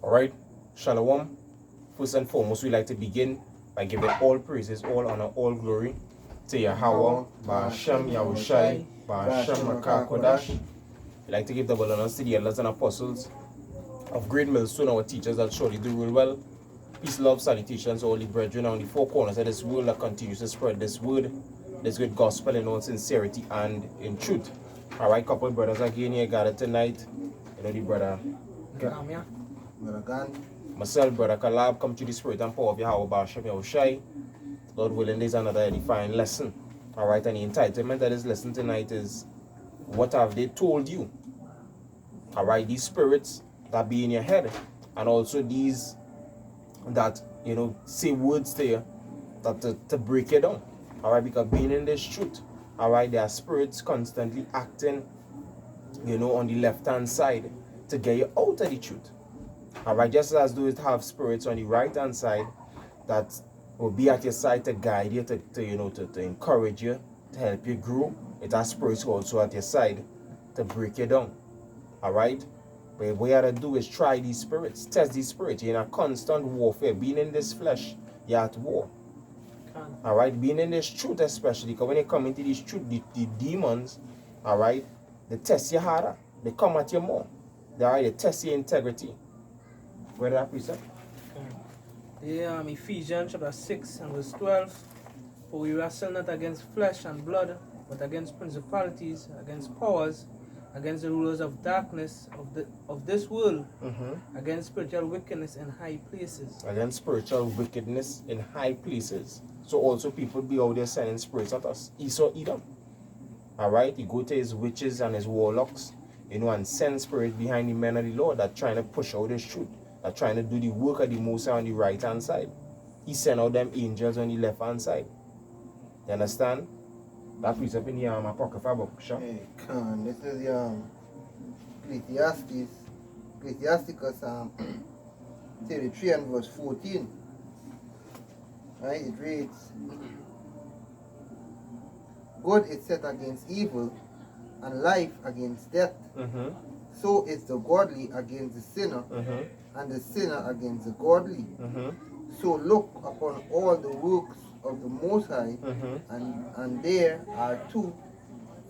Alright, Shalom. First and foremost, we like to begin by giving all praises, all honor, all glory to YAHAWAH BAHASHAM YAHAWASHI BAHASHAM YAHAWASHI. We like to give double honors to the elders and apostles of Great Millstone, our teachers that surely do real well. Peace, love, salutations to all the brethren on the four corners of this world that continues to spread this word, this good gospel in all sincerity and in truth. Alright, couple brothers again here gathered tonight. You know the brother myself, brother Kalab, come to the spirit and power of YAHAWAH BAHASHAM YAHAWASHI. Lord willing, there's another edifying lesson. Alright, and the entitlement of this lesson tonight is, what have they told you? Alright, these spirits that be in your head, and also these that, you know, say words to you, that to break you down. Alright, because being in this truth, alright, there are spirits constantly acting, you know, on the left-hand side to get you out of the truth. Alright, just as those have spirits on the right-hand side that will be at your side to guide you, to encourage you, to help you grow, it has spirits also at your side to break you down. Alright? But what you have to do is try these spirits, test these spirits. You're in a constant warfare. Being in this flesh, you're at war. Alright? Being in this truth especially, because when you come into this truth, the demons, alright, they test you harder. They come at you more. They test your integrity. Where did that precept? Ephesians chapter 6 and verse 12. For we wrestle not against flesh and blood, but against principalities, against powers, against the rulers of darkness of this world, against spiritual wickedness in high places. Against spiritual wickedness in high places. So also people be out there sending spirits at us. Esau, Edom. Alright, he go to his witches and his warlocks, you know, and send spirits behind the men of the Lord that trying to push out his truth, that trying to do the work of the Most High on the right hand side. He sent out them angels on the left hand side. You understand? That precept in the Apocrypha book, sure? Hey, this is Ecclesiasticus 33 and verse 14. Right, it reads, good is set against evil, and life against death. So is the godly against the sinner, and the sinner against the godly. So look upon all the works of the Most High, and there are two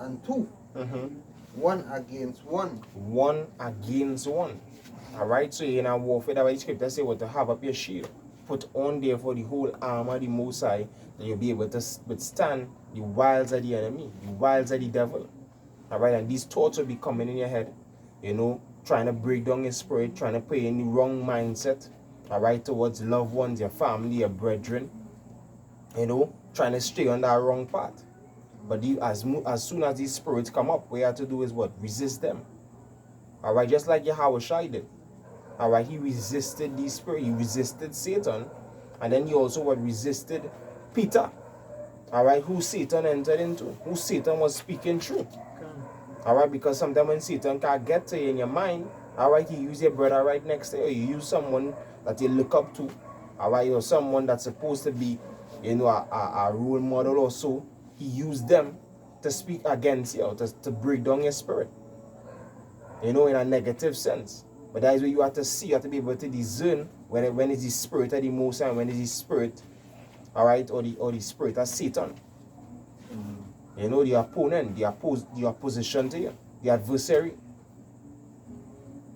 and two, one against one. One against one. Alright, so in a warfare, that's why the scripture say what to have up your shield. Put on there for the whole armor of the Most High, that you'll be able to withstand the wiles of the enemy, the wiles of the devil. Alright, and these thoughts will be coming in your head, you know, trying to break down your spirit, trying to put you in the wrong mindset, alright, towards loved ones, your family, your brethren, you know, trying to stay on that wrong path. But as soon as these spirits come up, what you have to do is what? Resist them. Alright, just like Yahawashi did. Alright, he resisted these spirits, he resisted Satan, and then he also what? Resisted Peter. Alright, who Satan entered into, who Satan was speaking through. Alright, because sometimes when Satan can't get to you in your mind, alright, you use your brother right next to you, you use someone that you look up to, alright, or someone that's supposed to be, you know, a role model or so, he used them to speak against you, to break down your spirit, you know, in a negative sense. But that is where you have to see, you have to be able to discern when is the spirit of the Most High and when is the spirit, alright, or the spirit of Satan. You know, the opponent, the opposition to you, the adversary.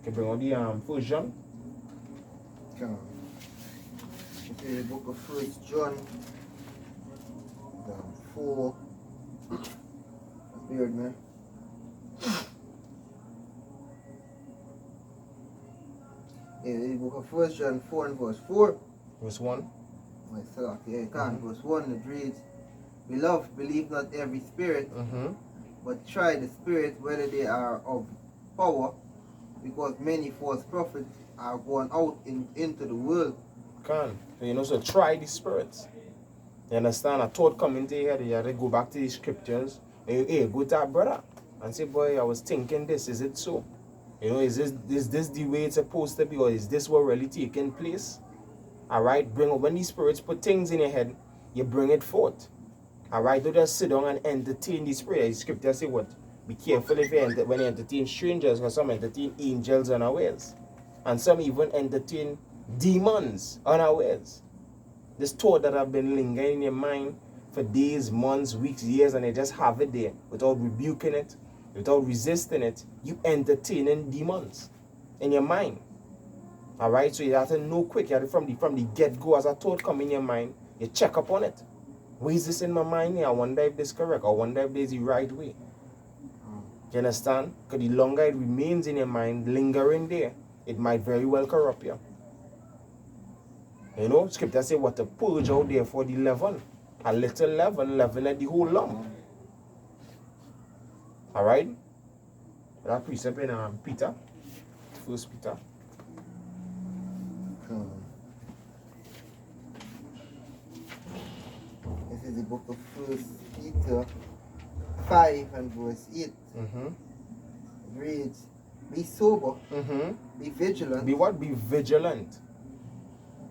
Can bring on the First John. Okay, the book of First John 4. That's weird, man. Yeah, the book of First John 4 and verse 4. Verse 1. Myself, yeah, verse 1, it reads, beloved, believe not every spirit, but try the spirit whether they are of power, because many false prophets are gone out into the world. You know, so try the spirits. You understand? A thought coming to your head, you have to go back to the scriptures. Hey, go to that brother and say, boy, I was thinking this, is it so? You know, is this the way it's supposed to be, or is this what really taking place? Alright, when these spirits put things in your head, you bring it forth. Alright, don't just sit down and entertain the spirit. The scripture say what? Be careful if when you entertain strangers, because some entertain angels unawares. And some even entertain demons unawares. This thought that have been lingering in your mind for days, months, weeks, years, and they just have it there without rebuking it, without resisting it. You entertaining demons in your mind. All right, so you have to know quick. You have to, from the get-go, as a thought come in your mind, you check up on it. Where is this in my mind here? I wonder if this is correct. I wonder if this is the right way. You understand? Because the longer it remains in your mind, lingering there, it might very well corrupt you. You know, scripture say what to purge out there for the leaven. A little leaven, leaven the whole lump. All right? That precept in Peter, 1 Peter. This is the book of 1 Peter 5 and verse 8. It reads, be sober, be vigilant. Be what? Be vigilant.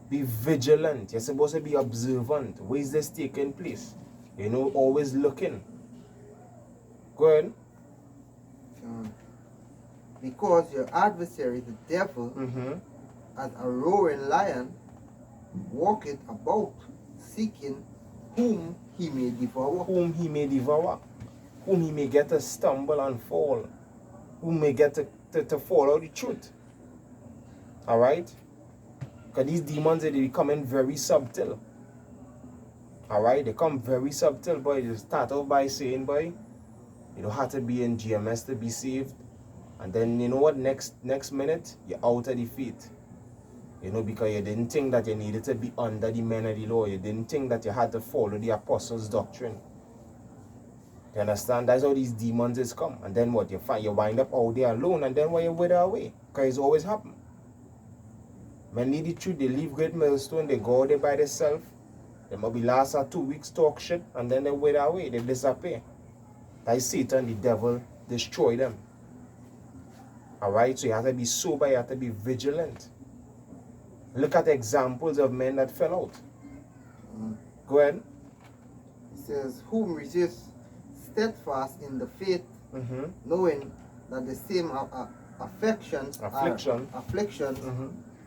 Be vigilant. You're supposed to be observant. Where is this taking place? You know, always looking. Go ahead. Because your adversary, the devil, as a roaring lion, walketh about, seeking whom he may devour. Whom he may devour. Whom he may get to stumble and fall. Whom may get to follow the truth. Alright? Because these demons, they becoming very subtle. Alright? They come very subtle, boy. They start off by saying, boy, you don't have to be in GMS to be saved. And then, you know what, next minute, you're out of the faith. You know, because you didn't think that you needed to be under the men of the law. You didn't think that you had to follow the apostles' doctrine. You understand? That's how these demons is come. And then what? You wind up out there alone, and then why you wither away? Because it's always happen. Men need the truth, they leave Great Millstone, they go there by themselves. They might be last 2 weeks talk shit, and then they wither away, they disappear. That's Satan, the devil, destroy them. Alright, so you have to be sober, you have to be vigilant. Look at examples of men that fell out. Go ahead. It says, whom resist steadfast in the faith, knowing that the same afflictions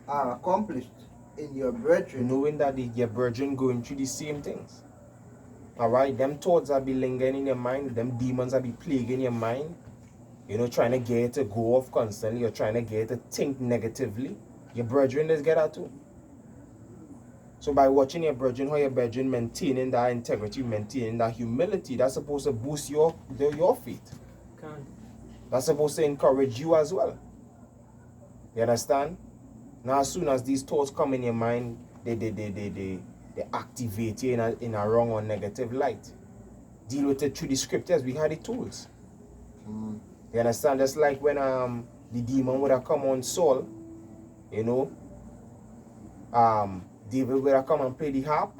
are accomplished in your brethren. Knowing that your brethren going through the same things. Alright, them thoughts that be lingering in your mind, them demons that be plaguing your mind, you know, trying to get you to go off constantly, or trying to get you to think negatively. Your brethren just get that too. So by watching your brethren, how your brethren maintaining that integrity, maintaining that humility, that's supposed to boost your faith. That's supposed to encourage you as well. You understand? Now as soon as these thoughts come in your mind, they activate you in a wrong or negative light. Deal with it through the scriptures. We had the tools. You understand? Just like when the demon would have come on Saul, you know, David would have come and play the harp,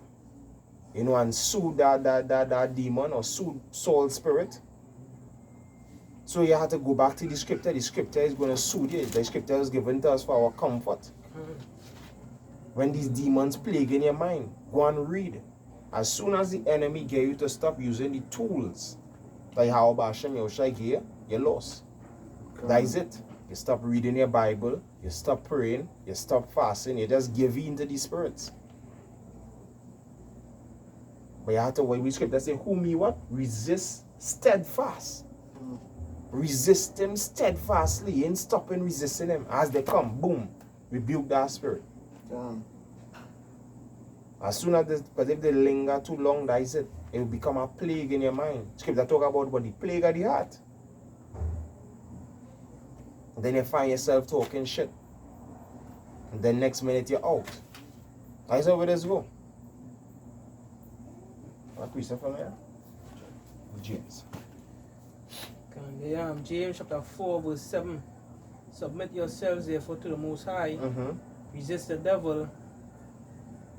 you know, and soothe that demon, or soothe Saul's spirit. So you have to go back to the scripture. The scripture is going to soothe you. The scripture is given to us for our comfort. When these demons plague in your mind, go and read. As soon as the enemy get you to stop using the tools that YAHAWAH BAHASHAM YAHAWASHI gave you, you're lost. That is it. You stop reading your Bible, you stop praying, you stop fasting, you just give in to the spirits. But you have to read scripture say, whom you what? Resist steadfast. Resist him steadfastly. You ain't stopping resisting him. As they come, boom, rebuke that spirit. As soon as this, because if they linger too long, that is it. It will become a plague in your mind. Scripture talk about what the plague of the heart. And then you find yourself talking shit. And then next minute you're out. That's how it is go. Christopher, yeah? James. James chapter 4 verse 7. Submit yourselves therefore to the Most High. Resist the devil,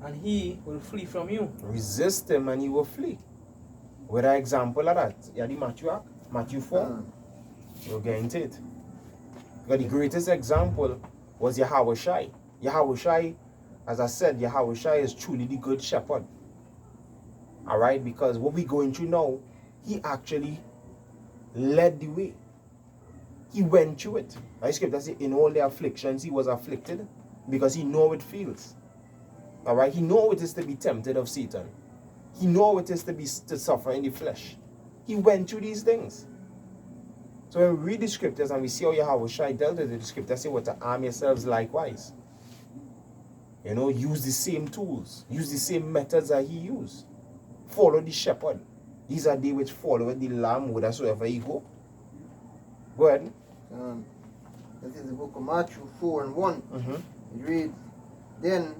and he will flee from you. Resist him and he will flee. With an example of that, you have Matthew 4. You'll get into it. Because the greatest example was YAHAWASHI. YAHAWASHI, as I said, YAHAWASHI is truly the good shepherd. Alright, because what we're going through now, he actually led the way. He went through it. The scripture says, in all the afflictions, he was afflicted because he know it feels. All right? He know it is to be tempted of Satan. He know it is to suffer in the flesh. He went through these things. So when we read the scriptures and we see how Yahawashi dealt with it, the scriptures say, what to arm yourselves likewise. You know, use the same tools. Use the same methods that he used. Follow the shepherd. These are they which follow the lamb whithersoever he go. Go ahead. This is the book of Matthew 4:1. It reads, Then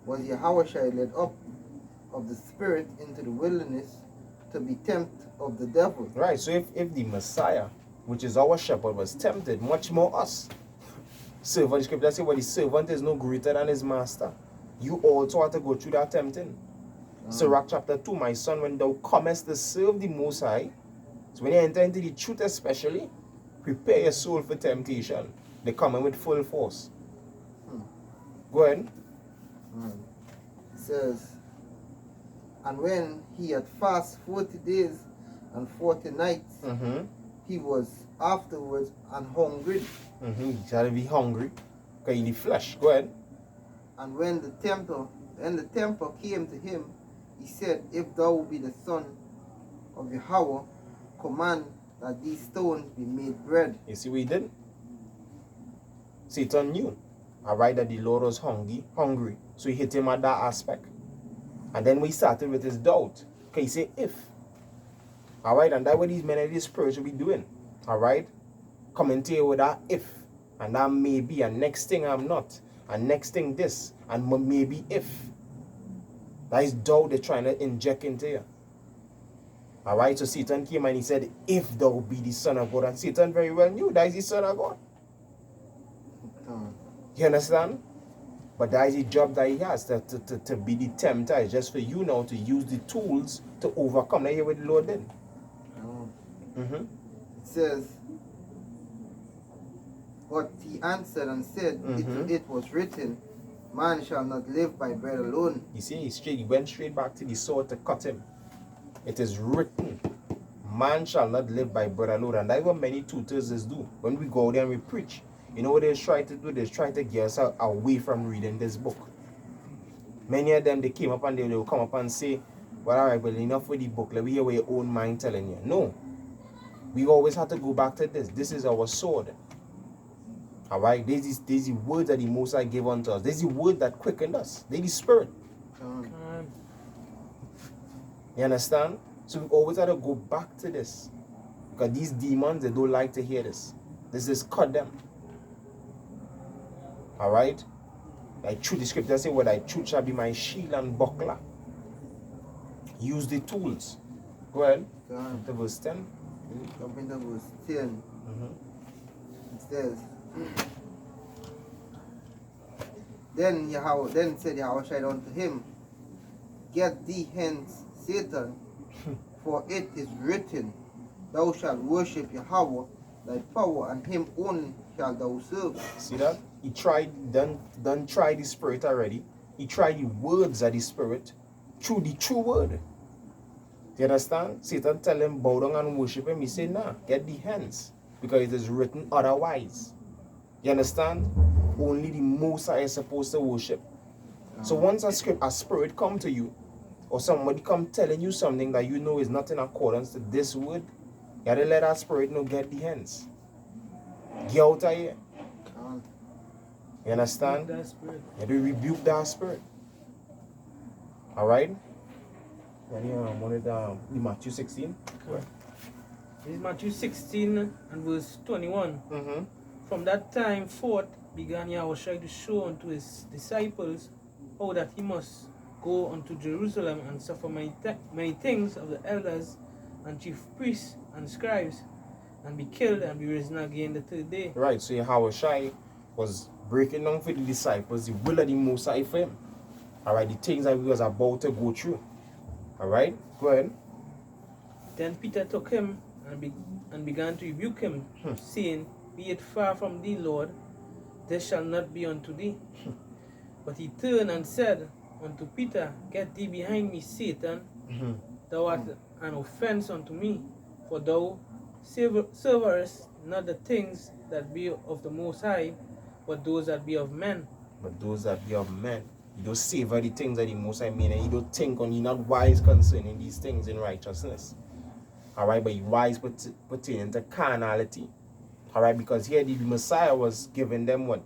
was Yahawashi led up of the Spirit into the wilderness to be tempted of the devil. Right, so if the Messiah, which is our shepherd, was tempted, much more us. Servant, the scripture says, well, the servant is no greater than his master. You also have to go through that tempting. Sirach chapter 2, my son, when thou comest to serve the Most High, so when you enter into the truth especially, prepare your soul for temptation. They come in with full force. Go ahead. It says, And when he had fasted 40 days and 40 nights, he was afterwards and hungry. He shall be hungry. Okay, in the flesh. Go ahead. And when the tempter came to him, he said, If thou be the Son of Yahweh, command that these stones be made bread. You see what he did? Satan knew. Alright, that the Lord was hungry. So he hit him at that aspect. And then we started with his doubt. Okay, he said, if. Alright, and that's what these men of this spirit will be doing. Alright? Coming to you with that if. And that may be, and next thing I'm not. And next thing this. And maybe if. That is doubt they're trying to inject into you. Alright, so Satan came and he said, if thou be the Son of God. And Satan very well knew that is the Son of God. You understand? But that is the job that he has, to be the tempter. It's just for you now to use the tools to overcome. Now hear what the Lord did. It says, But he answered and said, it was written, Man shall not live by bread alone. You see, he went straight back to the sword to cut him. It is written, man shall not live by bread alone. And that's what many tutors do. When we go there and we preach, you know what they try to do? They try to get us away from reading this book. Many of them, they came up and they will come up and say, well, all right, well, enough with the book. Let me hear what your own mind telling you. No. We always have to go back to this. This is our sword. All right? This is the word that the Most High gave unto us. This is the word that quickened us. This is the spirit. You understand? So we always have to go back to this. Because these demons, they don't like to hear this. This is cut them. Alright? Thy truth, the scripture says, well, thy truth shall be my shield and buckler. Use the tools. Go ahead. To verse 10. Jump into verse 10. It says, Then said Yahawashi unto him, Get thee hence, Satan, for it is written, Thou shalt worship Yahweh, thy power, and him only shalt thou serve. See that? He tried, done try the spirit already. He tried the words of the spirit through the true word. Do you understand? Satan tell him, bow down and worship him. He said, nah, get the hands. Because it is written otherwise. You understand? Only the Most High is supposed to worship. So once a spirit come to you, or somebody come telling you something that you know is not in accordance to this word, you gotta let that spirit know, get the hands. Get out of here. You understand? You have to rebuke that spirit. Alright? The Matthew 16. This is Matthew 16 and verse 21. From that time forth began Yahawashi to show unto his disciples how that he must go unto Jerusalem and suffer many things of the elders and chief priests and scribes, and be killed and be risen again the third day. Right, so Yahawashi was breaking down for the disciples the will of the Most High for him. Alright, the things that he was about to go through. Alright, go ahead. Then Peter took him and began to rebuke him, saying, Be it far from thee, Lord, this shall not be unto thee. But he turned and said unto Peter, Get thee behind me, Satan, thou art an offense unto me, for thou savourest not the things that be of the Most High, but those that be of men. But those that be of men. You don't savor the things that the Most High made, and you don't think, and you're not wise concerning these things in righteousness. Alright, but you're wise pertaining to carnality. Alright, because here the Messiah was giving them what?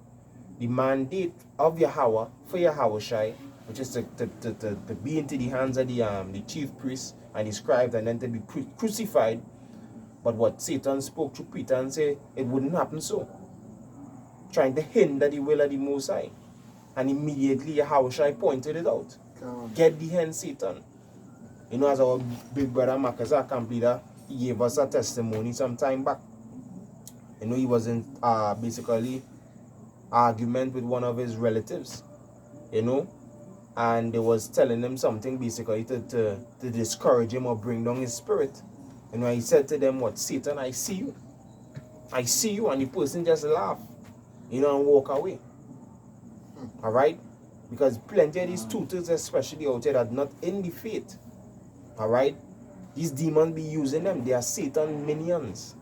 The mandate of Yahawah for Yahawashi, which is to be into the hands of the chief priests and the scribes, and then to be crucified. But what Satan spoke to Peter and said it wouldn't happen so. Trying to hinder the will of the Most High. And immediately Yahawashi pointed it out. Get behind Satan. You know, as our big brother Marcus camp leader, he gave us a testimony some time back. You know, he was in basically argument with one of his relatives. You know, and they was telling him something basically to discourage him or bring down his spirit. You know, he said to them, what? Satan, I see you. I see you. And the person just laughed, you know, and walk away. Alright? Because plenty of these tutors, especially out here, that are not in the faith. Alright? These demons be using them. They are Satan minions.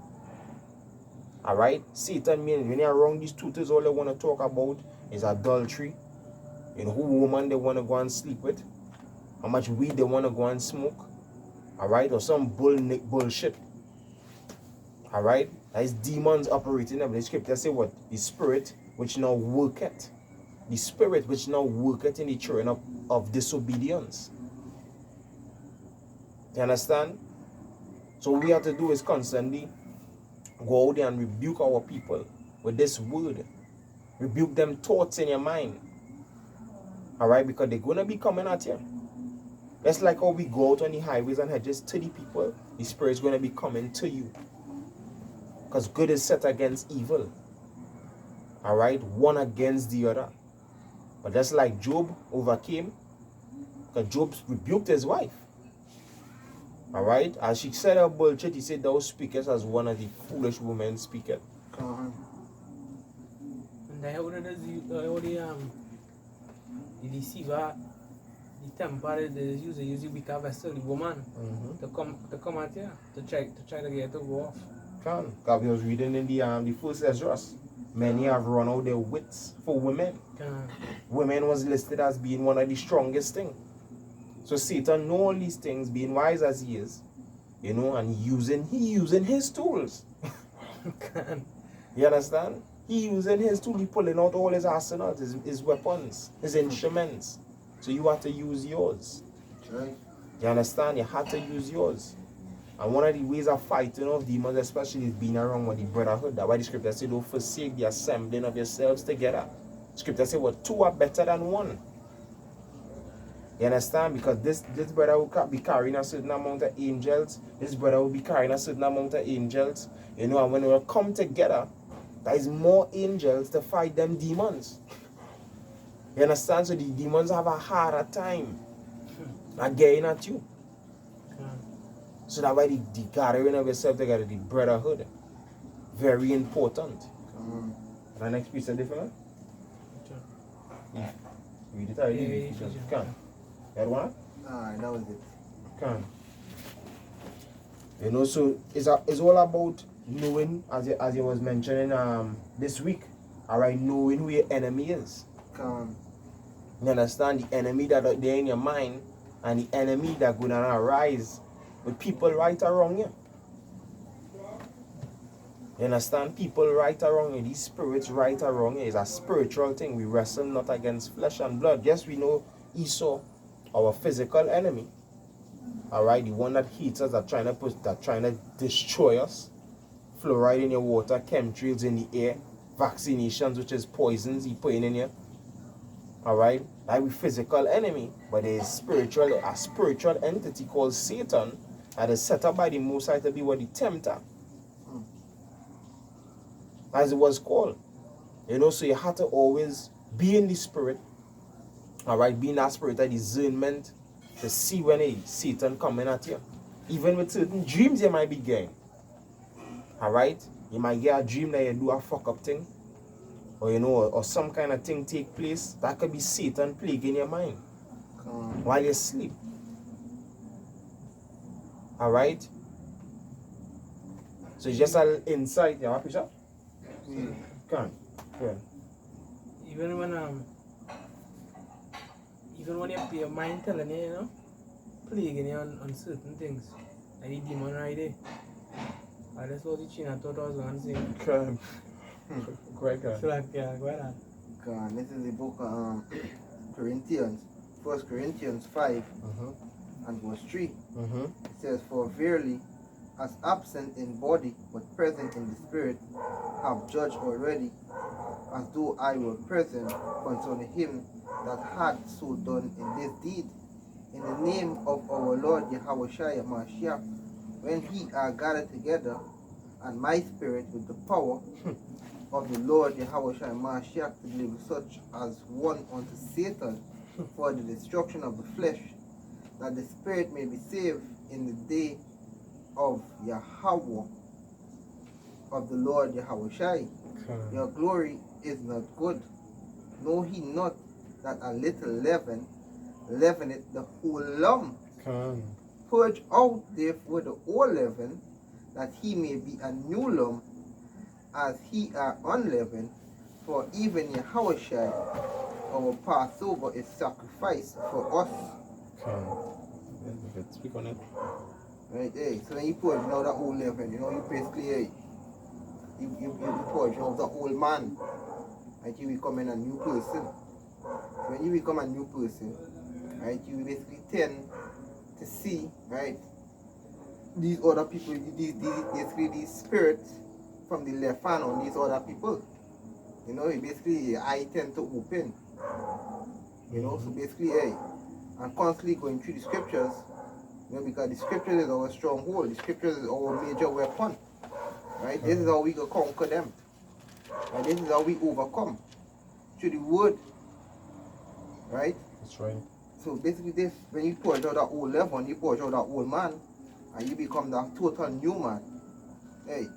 Alright? Satan minions. When you're around these tutors, all they want to talk about is adultery. You know, who woman they want to go and sleep with. How much weed they want to go and smoke. Alright? Or some bullshit. Alright? That is demons operating them. The scripture say what? The spirit which now worketh. The spirit which now worketh in the children of disobedience. You understand? So what we have to do is constantly go out there and rebuke our people with this word. Rebuke them thoughts in your mind. Alright? Because they're going to be coming at you. That's like how we go out on the highways and hedges to the people. The spirit's going to be coming to you. Because good is set against evil. Alright? One against the other. But that's like Job overcame. Because Job rebuked his wife. Alright? As she said her bullshit, he said, thou speakest as one of the foolish women speaketh. And how the deceiver, the temper, they use a weak vessel, the woman, to come at you, to try to get to go off. Because we was reading in the first Esdras. Many have run out their wits for women. Women was listed as being one of the strongest things. So Satan know all these things, being wise as he is, you know, and he using his tools. You understand? He using his tool, he pulling out all his arsenals, his weapons, his instruments. So you have to use yours. Right. You understand? You have to use yours. And one of the ways of fighting off demons, especially, is being around with the brotherhood. That's why the scripture says, don't forsake the assembling of yourselves together. Scripture says, well, two are better than one. You understand? Because this brother will be carrying a certain amount of angels. This brother will be carrying a certain amount of angels. You know, and when they will come together, there is more angels to fight them demons. You understand? So the demons have a harder time at getting at you. So that's why the gathering of yourself together, the brotherhood, very important. The next piece of different? Read it already. Can. That one? Alright, that was it. Can. You know, so it's all about knowing, as you was mentioning this week. Alright, knowing who your enemy is. You understand? The enemy that are there in your mind, and the enemy that gonna arise with people right around you. You understand? People right around you, these spirits right around you. It's a spiritual thing. We wrestle not against flesh and blood. Yes, we know Esau, our physical enemy. Alright, the one that hates us, that trying to destroy us. Fluoride in your water, chemtrails in the air, vaccinations, which is poisons he putting in you. Alright, that we physical enemy, but there is a spiritual entity called Satan that is set up by the Most High to be what the tempter, as it was called. You know, so you have to always be in the spirit. Alright, be in that spirit of discernment to see when Satan coming at you. Even with certain dreams you might be getting. Alright, you might get a dream that you do a fuck up thing. Or you know, or some kind of thing take place. That could be Satan plaguing your mind while you sleep. Alright? So it's just an insight. You have a picture? Yeah. Come. Good. Even when your mind telling you, you know, plaguing you on certain things, and the demon right there. I just was teaching, I thought I was going to say. Come. Quite good. So like, yeah, go ahead. This is the book of Corinthians, 1 Corinthians 5 and verse 3. It says, "For verily, as absent in body, but present in the spirit, have judged already, as though I were present, concerning him that had so done in this deed. In the name of our Lord YAHAWASHI, when he are gathered together, and my spirit with the power of the Lord YAHAWASHI to deliver such as one unto Satan for the destruction of the flesh, that the spirit may be saved in the day of Yahweh, of the Lord YAHAWASHI. Your glory is not good. Know he not that a little leaven leaveneth the whole lump? Purge out therefore the old leaven, that he may be a new lump, as he are unleavened. For even Yahushua, our Passover, is sacrificed for us." Speak on it. Right there. So when you purge out the old leaven, you know, you basically you purge out the old man, right? You become a new person. When you become a new person, right, you basically tend to see, right, these other people, these spirits from the left hand on these other people. You know, basically your eye tend to open. You know, so basically, I'm constantly going through the scriptures, you know, because the scriptures is our stronghold, the scriptures is our major weapon. Right? This is how we can conquer them. And this is how we overcome. Through the word. Right? That's right. So basically this, when you purge out that old leaven, you purge out that old man, and you become that total new man. Hey,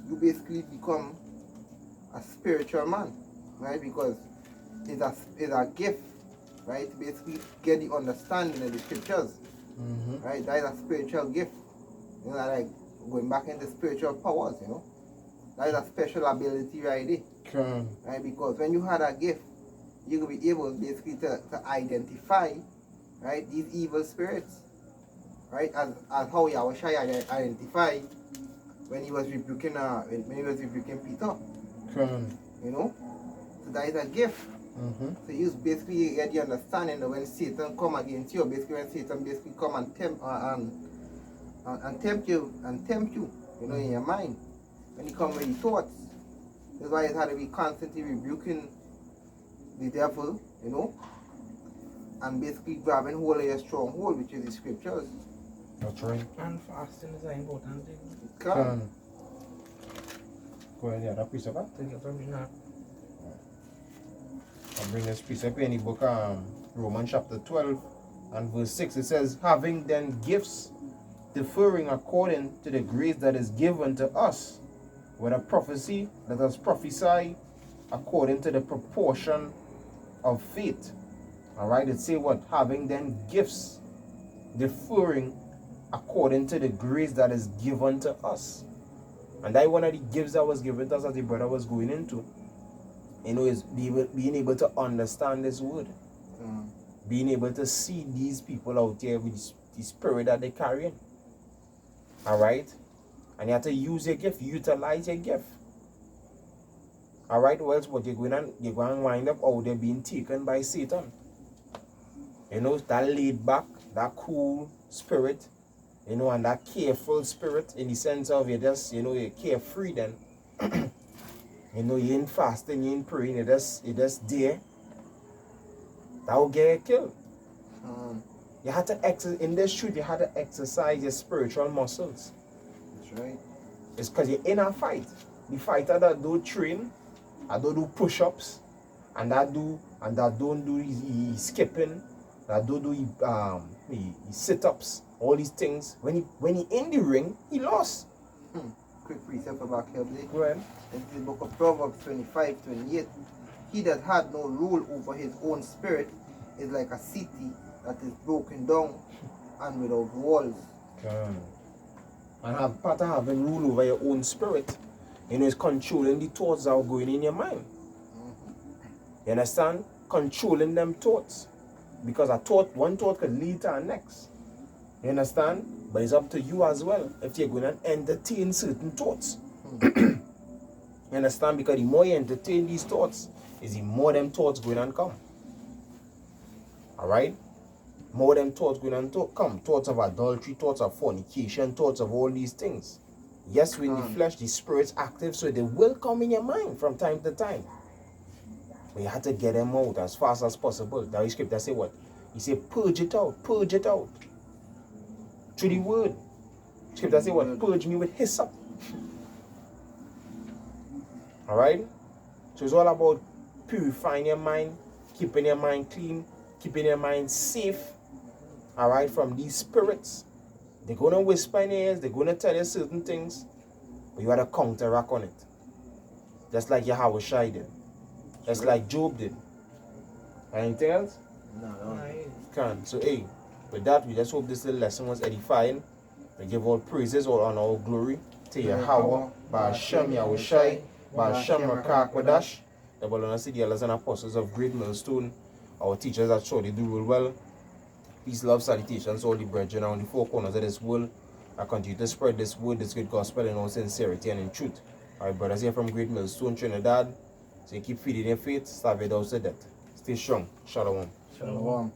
you basically become a spiritual man, right? Because it's a gift, right? To basically get the understanding of the scriptures, right? That is a spiritual gift. You know, like going back into spiritual powers, you know. That is a special ability right there. Right? Because when you had a gift, you will be able basically to identify, right, these evil spirits, right, as how Yahushua identified when he was rebuking Peter. You know, so that is a gift. So you basically get the understanding that when Satan come against you, basically when Satan basically come and tempt you, you know, in your mind, when he come with his thoughts. That's why it had to be constantly rebuking the devil, you know, and basically grabbing hold of your stronghold, which is the scriptures. That's right. And fasting is an important thing. Come. Go ahead, yeah, that precept. Take your permission now. I'll bring this precept in the book Romans chapter 12 and verse 6. It says, "Having then gifts differing according to the grace that is given to us, whether prophecy, let us prophesy according to the proportion of faith." Alright, it say what? Having then gifts differing according to the grace that is given to us. And that one of the gifts that was given to us, as the brother was going into, you know, is being able to understand this word. Being able to see these people out there with the spirit that they carry. Alright? And you have to use your gift, utilize your gift. Alright, or else what you're going to wind up out there being taken by Satan. You know, that laid back, that cool spirit, you know, and that careful spirit in the sense of you just, you know, you're carefree then. You know, you ain't fasting, you ain't praying, you just there. That will get you killed. You had to exercise, in this truth, you had to exercise your spiritual muscles. That's right. It's because you're in a fight. The fighter that don't train, that don't do push-ups, and that don't do his skipping, that don't do his sit-ups, all these things. When he in the ring, he lost. Quick precept about here, Blake. Go ahead. In the book of Proverbs 25:28, "He that had no rule over his own spirit is like a city that is broken down and without walls." And have part of having rule over your own spirit, you know, is controlling the thoughts that are going in your mind. You understand? Controlling them thoughts. Because one thought could lead to the next. You understand? But it's up to you as well if you're going to entertain certain thoughts. You understand? Because the more you entertain these thoughts, is the more them thoughts going to come. Alright? More them thoughts going to come. Thoughts of adultery, thoughts of fornication, thoughts of all these things. Yes, when the flesh, the spirit's active, so they will come in your mind from time to time. But you have to get them out as fast as possible. That scripture say what? He say purge it out, purge it out. Through the word. Scripture say what? Purge me with hyssop. Alright? So it's all about purifying your mind, keeping your mind clean, keeping your mind safe. Alright, from these spirits. They're going to whisper in your ears, they're going to tell you certain things, but you got to counteract on it. Just like YAHAWASHI did. Just like Job did. Anything else? No. Can. So, hey, with that, we just hope this little lesson was edifying. We give all praises, all honor, all glory to YAHAWAH BAHASHAM YAHAWASHI, BAHASHAM YAHAWASHI, the Bologna the elders and apostles of Great Millstone, our teachers that surely do real well. Peace, love, salutations, all the brethren on the four corners of this world. I continue to spread this word, this good gospel in all sincerity and in truth. Our brothers here from Great Millstone, Trinidad. So you keep feeding your faith, starve it out to death. Stay strong. Shalom. Shalom.